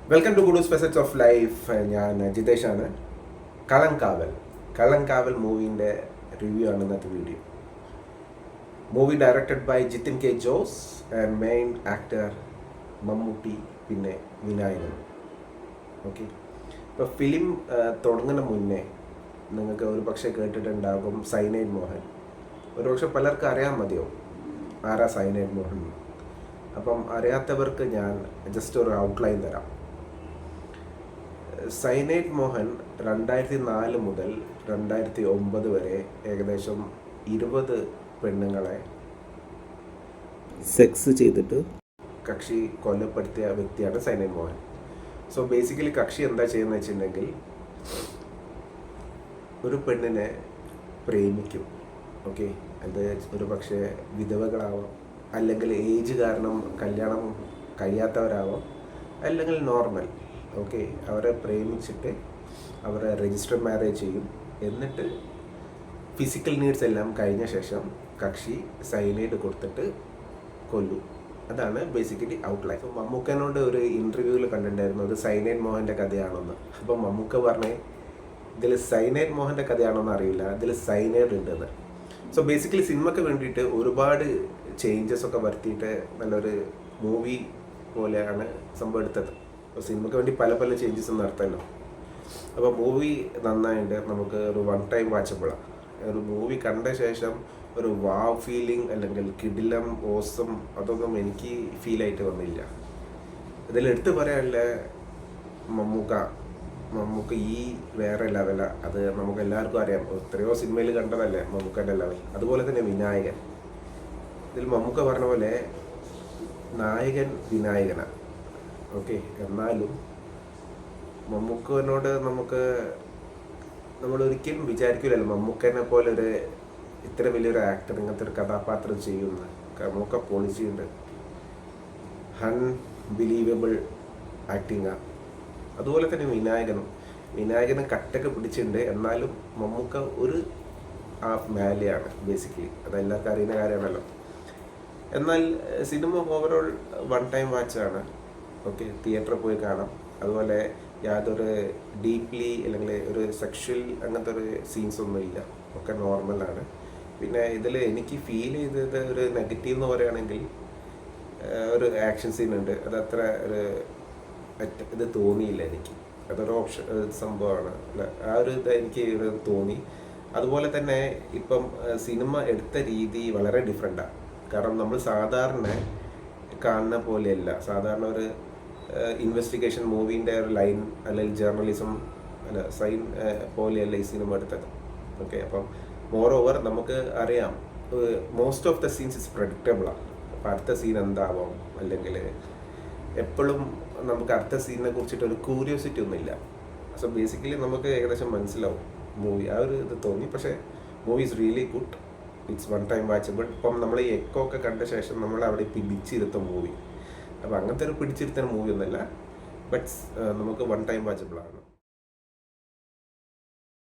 Welcome to ഗുഡൂസ് facets of life. ഞാൻ ജിതേഷാണ്. കള്ളൻകാവൽ മൂവിൻ്റെ റിവ്യൂ ആണ് ഇന്നത്തെ video. Movie directed by Jithin K Jose and main actor Mammootty, പിന്നെ വിനായകൻ. ഓക്കെ, ഇപ്പോൾ ഫിലിം തുടങ്ങുന്ന മുന്നേ നിങ്ങൾക്ക് ഒരു പക്ഷേ കേട്ടിട്ടുണ്ടാകും സൈനൈഡ് മോഹൻ. ഒരുപക്ഷെ പലർക്കും അറിയാൻ മതിയോ ആരാ സൈനൈഡ് മോഹൻ. അപ്പം അറിയാത്തവർക്ക് ഞാൻ ജസ്റ്റ് ഒരു ഔട്ട്ലൈൻ തരാം. സൈനൈഡ് മോഹൻ 2004 മുതൽ 2009 വരെ ഏകദേശം 20 പെണ്ണുങ്ങളെ സെക്സ് ചെയ്തിട്ട് കക്ഷി കൊലപ്പെടുത്തിയ വ്യക്തിയാണ് സൈനൈഡ് മോഹൻ. സോ ബേസിക്കലി കക്ഷി എന്താ ചെയ്യുന്നത് വെച്ചിട്ടുണ്ടെങ്കിൽ ഒരു പെണ്ണിനെ പ്രേമിക്കും. ഓക്കെ, അത് ഒരു പക്ഷേ വിധവകളാവാം, അല്ലെങ്കിൽ ഏജ് കാരണം കല്യാണം കഴിയാത്തവരാവാം, അല്ലെങ്കിൽ നോർമൽ. ഓക്കെ, അവരെ പ്രേമിച്ചിട്ട് അവരെ രജിസ്റ്റർ മാരേജ് ചെയ്യും. എന്നിട്ട് ഫിസിക്കൽ നീഡ്സ് എല്ലാം കഴിഞ്ഞ ശേഷം കക്ഷി സൈനൈഡ് കൊടുത്തിട്ട് കൊല്ലും. അതാണ് ബേസിക്കലി ഔട്ട്ലൈൻ. അപ്പോൾ മമ്മൂക്കനോട് ഒരു ഇൻ്റർവ്യൂവിൽ കണ്ടിട്ടുണ്ടായിരുന്നു അത് സൈനൈഡ് മോഹൻ്റെ കഥയാണെന്ന്. അപ്പോൾ മമ്മൂക്ക പറഞ്ഞേ ഇതിൽ സൈനൈഡ് മോഹൻ്റെ കഥയാണോന്ന് അറിയില്ല, ഇതിൽ സൈനൈഡ് ഉണ്ടെന്ന്. സോ ബേസിക്കലി സിനിമയ്ക്ക് വേണ്ടിയിട്ട് ഒരുപാട് ചേഞ്ചസ് ഒക്കെ വരുത്തിയിട്ട് നല്ലൊരു മൂവി പോലെയാണ് സംഭവം എടുത്തത്. അപ്പോൾ സിനിമയ്ക്ക് വേണ്ടി പല പല ചേഞ്ചസ് നടത്തല്ലോ. അപ്പോൾ മൂവി നന്നായിട്ട് നമുക്ക് ഒരു വൺ ടൈം വാച്ചബിളാണ്. ഒരു മൂവി കണ്ട ശേഷം ഒരു വാവ് ഫീലിംഗ് അല്ലെങ്കിൽ കിടിലം ഓസം അതൊന്നും എനിക്ക് ഫീലായിട്ട് വന്നില്ല. ഇതിലെടുത്ത് പറയാനുള്ള മമ്മൂക്ക ഈ വേറെ ലെവലാണ്. അത് നമുക്ക് എല്ലാവർക്കും അറിയാം, എത്രയോ സിനിമയിൽ കണ്ടതല്ലേ മമ്മൂക്കൻ്റെ ലെവൽ. അതുപോലെ തന്നെ വിനായകൻ. ഇതിൽ മമ്മൂക്ക പറഞ്ഞ പോലെ നായകൻ വിനായകനാണ്. ഓക്കെ, എന്നാലും മമ്മൂക്കനോട് നമ്മൾ ഒരിക്കലും വിചാരിക്കില്ലല്ലോ മമ്മൂക്കനെ പോലെ ഒരു ഇത്ര വലിയൊരു ആക്ടർ ഇങ്ങനത്തെ ഒരു കഥാപാത്രം ചെയ്യുന്ന. മമ്മൂക്ക പൊളിച്ചിട്ടുണ്ട്, അൺബിലീവബിൾ ആക്ടിങ്ങാണ്. അതുപോലെ തന്നെ വിനായകന് കട്ടൊക്കെ പിടിച്ചിട്ടുണ്ട്. എന്നാലും മമ്മൂക്ക ഒരു മേലെയാണ് ബേസിക്കലി, അതെല്ലാവർക്കും അറിയുന്ന കാര്യമാണല്ലോ. എന്നാൽ സിനിമ ഓവറോൾ വൺ ടൈം വാച്ചാണ്. ഓക്കെ, തിയേറ്ററിൽ പോയി കാണാം. അതുപോലെ യാതൊരു ഡീപ്ലി അല്ലെങ്കിൽ ഒരു സെക്ഷൽ അങ്ങനത്തെ ഒരു സീൻസ് ഒന്നും ഇല്ല, ഒക്കെ നോർമലാണ്. പിന്നെ ഇതിൽ എനിക്ക് ഫീൽ ചെയ്തത് ഒരു നെഗറ്റീവ് എന്ന് പറയുകയാണെങ്കിൽ ഒരു ആക്ഷൻ സീൻ ഉണ്ട്. അത് അത്ര ഒരു ഇത് തോന്നിയില്ല എനിക്ക്. അതൊരു സംഭവമാണ് അല്ല, ആ ഒരു ഇത് എനിക്ക് തോന്നി. അതുപോലെ തന്നെ ഇപ്പം സിനിമ എടുത്ത രീതി വളരെ ഡിഫറെൻറ്റാണ്. കാരണം നമ്മൾ സാധാരണ കാണുന്ന പോലെയല്ല. സാധാരണ ഒരു ഇൻവെസ്റ്റിഗേഷൻ മൂവീൻ്റെ ഒരു ലൈൻ അല്ലെങ്കിൽ ജേർണലിസം സൈൻ പോലെയല്ല ഈ സിനിമ എടുത്തത്. ഓക്കെ, അപ്പം മോർ ഓവർ നമുക്ക് അറിയാം most of the scenes is പ്രഡിക്റ്റബിളാണ്. അപ്പം അടുത്ത സീൻ എന്താവാം, അല്ലെങ്കിൽ എപ്പോഴും നമുക്ക് അടുത്ത സീനിനെ കുറിച്ചിട്ട് ഒരു ക്യൂരിയോസിറ്റി ഒന്നുമില്ല. സോ ബേസിക്കലി നമുക്ക് ഏകദേശം മനസ്സിലാവും മൂവി. ആ ഒരു ഇത് തോന്നി. പക്ഷേ movie is really good, it's one time watchable. ഇപ്പം നമ്മൾ ഈ എക്കോ ഒക്കെ കണ്ട ശേഷം നമ്മൾ അവിടെ പിടിച്ചിരുത്തും മൂവി. അപ്പോൾ അങ്ങനത്തെ ഒരു പിടിച്ചിരുത്തുന്ന മൂവി ഒന്നുമല്ല, ബട്ട് നമുക്ക് വൺ ടൈം വാച്ചബിളാണ്.